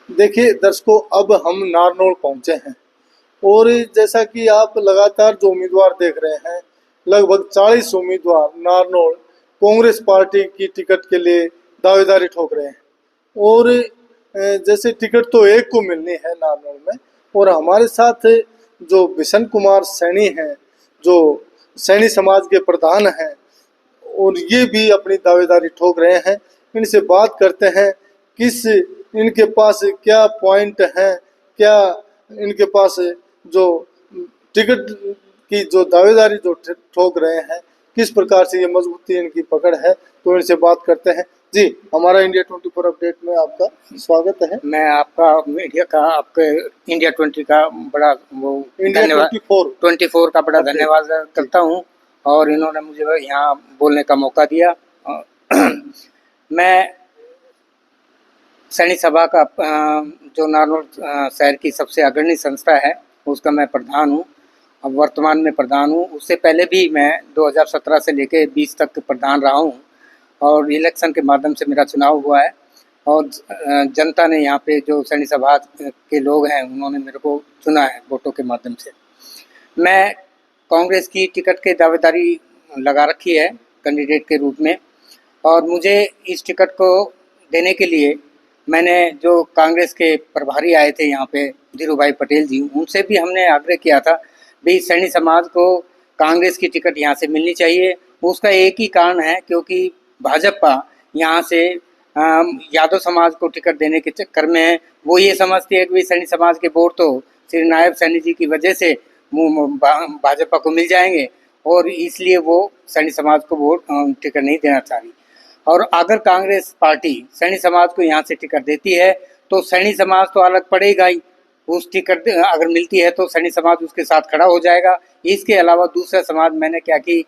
देखिए दर्शकों, अब हम नारनौल पहुंचे हैं और जैसा कि आप लगातार जो उम्मीदवार देख रहे हैं, लगभग 40 उम्मीदवार नारनौल कांग्रेस पार्टी की टिकट के लिए दावेदारी ठोक रहे हैं। और जैसे टिकट तो एक को मिलनी है नारनौल में, और हमारे साथ जो बिशन कुमार सैनी हैं, जो सैनी समाज के प्रधान हैं, और ये भी अपनी दावेदारी ठोक रहे हैं। इनसे बात करते हैं किस इनके पास क्या पॉइंट है, क्या इनके पास जो टिकट की जो दावेदारी जो ठोक रहे हैं, किस प्रकार से ये मजबूती इनकी पकड़ है, तो इनसे बात करते हैं। जी, हमारा इंडिया 24 अपडेट में आपका स्वागत है। मैं आपका मीडिया का, आपके इंडिया 20 का बड़ा वो इंडिया धन्यवाद 24 का बड़ा अपडेट धन्यवाद करता हूँ, और इन्होंने मुझे यहाँ बोलने का मौका दिया। मैं सैनिक सभा का जो नारनौल शहर की सबसे अग्रणी संस्था है उसका मैं प्रधान हूँ। अब वर्तमान में प्रधान हूँ। उससे पहले भी मैं 2017 से लेकर 20 तक प्रधान रहा हूँ, और इलेक्शन के माध्यम से मेरा चुनाव हुआ है। और जनता ने यहाँ पे जो सैनिक सभा के लोग हैं उन्होंने मेरे को चुना है वोटों के माध्यम से। मैं कांग्रेस की टिकट के दावेदारी लगा रखी है कैंडिडेट के रूप में, और मुझे इस टिकट को देने के लिए मैंने जो कांग्रेस के प्रभारी आए थे यहाँ पे, धीरू भाई पटेल जी, उनसे भी हमने आग्रह किया था भाई सैनी समाज को कांग्रेस की टिकट यहाँ से मिलनी चाहिए। उसका एक ही कारण है, क्योंकि भाजपा यहाँ से यादव समाज को टिकट देने के चक्कर में है। वो ये समझती है कि सैनी समाज के वोट तो श्री नायब सैनी जी की वजह से भाजपा को मिल जाएंगे, और इसलिए वो सैनी समाज को वोट टिकट नहीं देना चाह रही। और अगर कांग्रेस पार्टी सैनी समाज को यहाँ से टिकट देती है तो सैनी समाज तो अलग पड़ेगा ही। उस टिकट अगर मिलती है तो सैनी समाज उसके साथ खड़ा हो जाएगा। इसके अलावा दूसरा समाज, मैंने क्या कि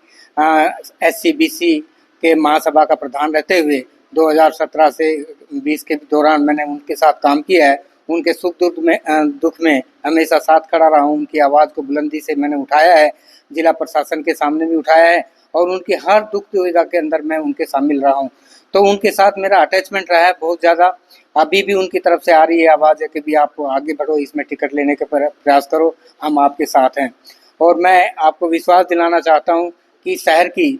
SC BC के महासभा का प्रधान रहते हुए 2017 से 20 के दौरान मैंने उनके साथ काम किया है। उनके सुख दुख में हमेशा साथ खड़ा रहा हूँ। उनकी आवाज़ को बुलंदी से मैंने उठाया है, जिला प्रशासन के सामने भी उठाया है, और उनकी हर दुख दुविधा के अंदर मैं उनके शामिल रहा हूँ। तो उनके साथ मेरा अटैचमेंट रहा है बहुत ज़्यादा। अभी भी उनकी तरफ से आ रही है आवाज़ है कि भी आप आगे बढ़ो, इसमें टिकट लेने के प्रयास करो, हम आपके साथ हैं। और मैं आपको विश्वास दिलाना चाहता हूँ कि शहर की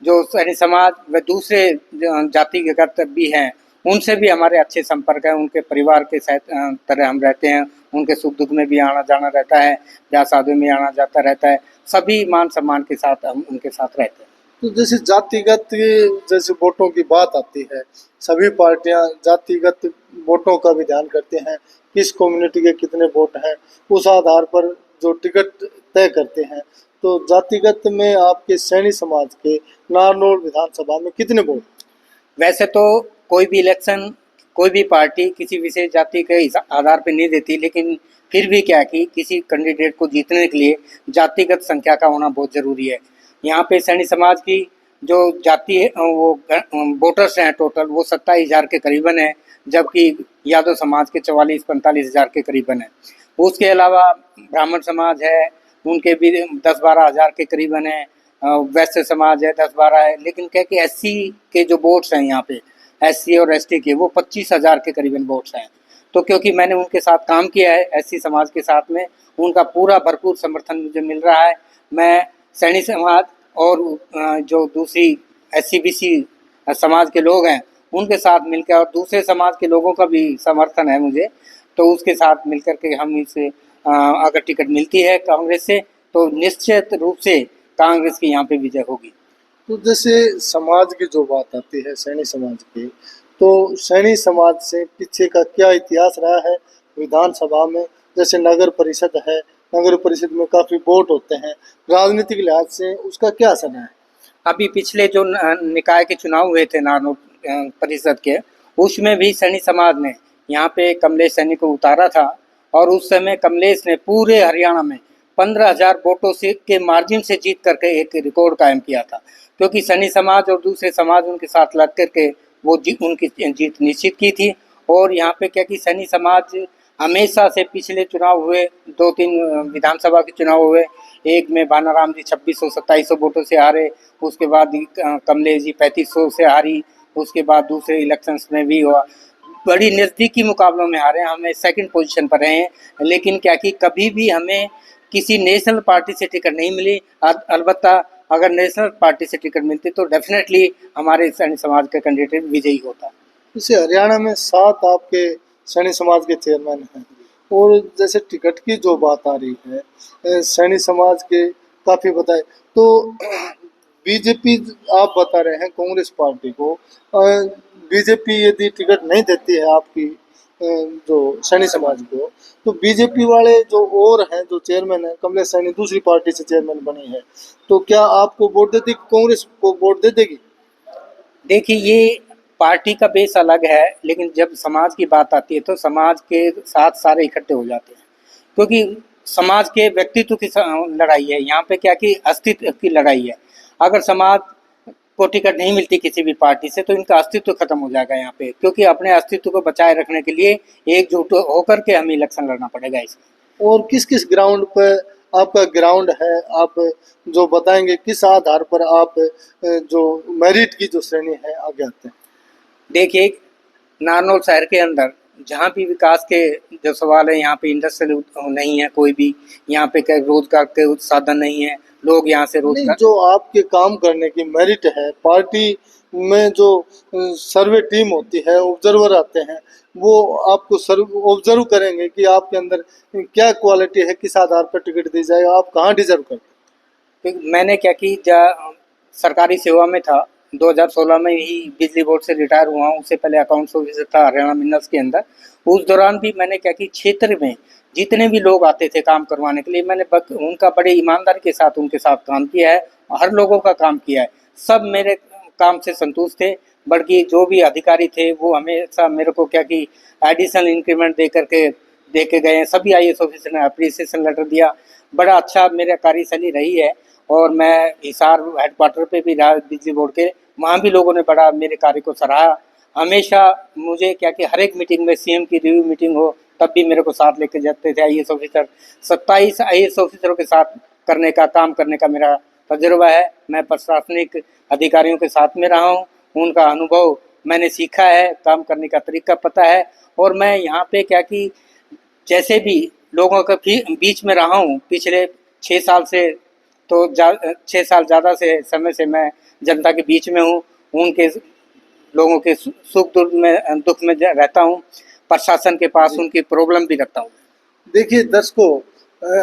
जो सैनी समाज व दूसरे जातिगत भी हैं, उनसे भी हमारे अच्छे संपर्क हैं। उनके परिवार के तरह हम रहते हैं। उनके सुख दुख में भी आना जाना रहता है, ब्याह शादी में आना जाता रहता है। सभी मान सम्मान के साथ हम उनके साथ रहते हैं। तो जैसे जातिगत जैसे वोटों की बात आती है, सभी पार्टियां जातिगत वोटों का भी ध्यान करते हैं, किस कम्युनिटी के कितने वोट हैं, उस आधार पर जो टिकट तय करते हैं। तो जातिगत में आपके सैनी समाज के नारनौल विधानसभा में कितने वोट? वैसे तो कोई भी इलेक्शन, कोई भी पार्टी किसी विशेष जाति के आधार पर नहीं देती, लेकिन फिर भी क्या कि किसी कैंडिडेट को जीतने के लिए जातिगत संख्या का होना बहुत ज़रूरी है। यहाँ पे सैनी समाज की जो जाति है वो वोटर्स हैं टोटल वो 27,000 के करीबन है, जबकि यादव समाज के 44-45 हज़ार के करीबन है। उसके अलावा ब्राह्मण समाज है, उनके भी 10-12 हज़ार के करीबन है। वैश्य समाज है 10-12 है, लेकिन क्या कि SC के जो वोट्स हैं यहाँ पे, SC और ST के, वो 25,000 के करीबन वोट्स हैं। तो क्योंकि मैंने उनके साथ काम किया है SC समाज के साथ में, उनका पूरा भरपूर समर्थन मुझे मिल रहा है। मैं सैनी समाज और जो दूसरी SC BC समाज के लोग हैं उनके साथ मिलकर, और दूसरे समाज के लोगों का भी समर्थन है मुझे, तो उसके साथ मिलकर के हम इसे अगर टिकट मिलती है कांग्रेस से तो निश्चित रूप से कांग्रेस की यहाँ पे विजय होगी। तो जैसे समाज की जो बात आती है सैनी समाज की, तो सैनी समाज से पीछे का क्या इतिहास रहा है विधानसभा में? जैसे नगर परिषद है, नगर परिषद में काफ़ी वोट होते हैं, राजनीतिक लिहाज से उसका क्या असर है? अभी पिछले जो निकाय के चुनाव हुए थे नारनौल परिषद के, उसमें भी सैनी समाज ने यहाँ पे कमलेश सैनी को उतारा था, और उस समय कमलेश ने पूरे हरियाणा में 15,000 वोटों से के मार्जिन से जीत करके एक रिकॉर्ड कायम किया था। क्योंकि सैनी समाज और दूसरे समाज उनके साथ लग करके वो उनकी जीत निश्चित की थी। और यहाँ पे क्या कि सैनी समाज हमेशा से, पिछले चुनाव हुए 2-3 विधानसभा के चुनाव हुए, एक में बानाराम जी 2600-2700 वोटों से हारे, उसके बाद कमलेश जी 3500 से हारी, उसके बाद दूसरे इलेक्शंस में भी हुआ। बड़ी नज़दीकी मुकाबलों में हारे हैं, हमें सेकंड पोजीशन पर रहे हैं, लेकिन क्या कि कभी भी हमें किसी नेशनल पार्टी से टिकट नहीं मिली। अलबत्ता अगर नेशनल पार्टी से टिकट मिलती तो डेफिनेटली हमारे सैनी समाज का कैंडिडेट विजयी होता। जैसे हरियाणा में 7 आपके सैनी समाज के चेयरमैन हैं, और जैसे टिकट की जो बात आ रही है सैनी समाज के काफ़ी बताए तो बीजेपी आप बता रहे हैं कांग्रेस पार्टी को, बीजेपी यदि टिकट नहीं देती है आपकी जो सैनी समाज को, तो बीजेपी वाले जो और हैं जो चेयरमैन है, कमलेश सैनी दूसरी पार्टी से चेयरमैन बनी है, तो क्या आपको वोट दे देगी, कांग्रेस को वोट दे देगी? देखिए, ये पार्टी का बेस अलग है, लेकिन जब समाज की बात आती है तो समाज के साथ सारे इकट्ठे हो जाते हैं, क्योंकि समाज के व्यक्तित्व की लड़ाई है यहाँ पे, क्या कि अस्तित्व की लड़ाई है। अगर समाज को टिकट नहीं मिलती किसी भी पार्टी से तो इनका अस्तित्व खत्म हो जाएगा यहाँ पे, क्योंकि अपने अस्तित्व को बचाए रखने के लिए एकजुट होकर के हमें इलेक्शन लड़ना पड़ेगा इसमें। और किस किस ग्राउंड पर आपका ग्राउंड है, आप जो बताएंगे किस आधार पर आप जो मेरिट की जो श्रेणी है आगे आते हैं? देखिए, नारनौल शहर के अंदर जहाँ भी विकास के जो सवाल है, यहाँ पे इंडस्ट्रियल नहीं है, कोई भी यहाँ पे रोजगार के साधन नहीं है, लोग यहाँ से रोजगार। जो आपके काम करने की मेरिट है, पार्टी में जो सर्वे टीम होती है, ऑब्जर्वर आते हैं, वो आपको ऑब्जर्व करेंगे कि आपके अंदर क्या क्वालिटी है, किस आधार पर टिकट दी जाए, आप कहाँ डिजर्व करते हैं? मैंने क्या कि सरकारी सेवा में था, 2016 में ही बिजली बोर्ड से रिटायर हुआ हूँ। उससे पहले अकाउंट्स ऑफिसर था हरियाणा मिनरल्स के अंदर। उस दौरान भी मैंने क्या कि क्षेत्र में जितने भी लोग आते थे काम करवाने के लिए, मैंने उनका बड़े ईमानदारी के साथ उनके साथ काम किया है, हर लोगों का काम किया है। सब मेरे काम से संतुष्ट थे, बल्कि जो भी अधिकारी थे वो हमेशा मेरे को क्या कि एडिशनल इंक्रीमेंट दे के गए हैं। सभी IAS ऑफिसर ने अप्रिसिएशन लेटर दिया। बड़ा अच्छा मेरा कार्यशैली रही है, और मैं हिसार हेडक्वार्टर पे भी रहा बिजली बोर्ड के, वहाँ भी लोगों ने बड़ा मेरे कार्य को सराहा। हमेशा मुझे क्या कि हर एक मीटिंग में CM की रिव्यू मीटिंग हो तब भी मेरे को साथ लेके जाते थे IAS ऑफिसर। 27 IAS ऑफिसरों के साथ काम करने का मेरा तजुर्बा है। मैं प्रशासनिक अधिकारियों के साथ में रहा हूँ, उनका अनुभव मैंने सीखा है, काम करने का तरीका पता है। और मैं यहाँ पे क्या कि जैसे भी लोगों के बीच में रहा हूँ पिछले 6 साल से, तो 6 साल ज़्यादा से समय से मैं जनता के बीच में हूँ, उनके लोगों के सुख दुख में रहता हूँ, प्रशासन के पास उनकी प्रॉब्लम भी रखता हूँ। देखिए दर्शकों,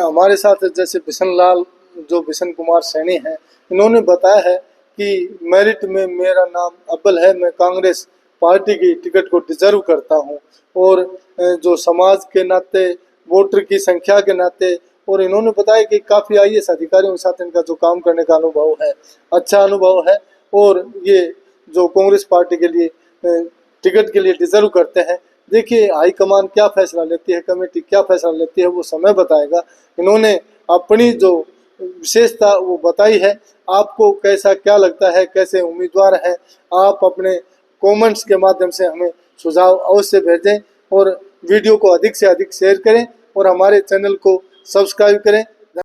हमारे साथ जैसे बिशन कुमार सैनी हैं, इन्होंने बताया है कि मेरिट में मेरा नाम अव्वल है, मैं कांग्रेस पार्टी की टिकट को डिजर्व करता हूं, और जो समाज के नाते, वोटर की संख्या के नाते, और इन्होंने बताया कि काफ़ी IAS अधिकारियों के साथ इनका जो काम करने का अनुभव है, अच्छा अनुभव है, और ये जो कांग्रेस पार्टी के लिए टिकट के लिए डिजर्व करते हैं। देखिए हाईकमान क्या फैसला लेती है, कमेटी क्या फैसला लेती है, वो समय बताएगा। इन्होंने अपनी जो विशेषता वो बताई है। आपको कैसा क्या लगता है, कैसे उम्मीदवार हैं, आप अपने कमेंट्स के माध्यम से हमें सुझाव अवश्य भेजें, और वीडियो को अधिक से अधिक शेयर करें, और हमारे चैनल को सब्सक्राइब करें।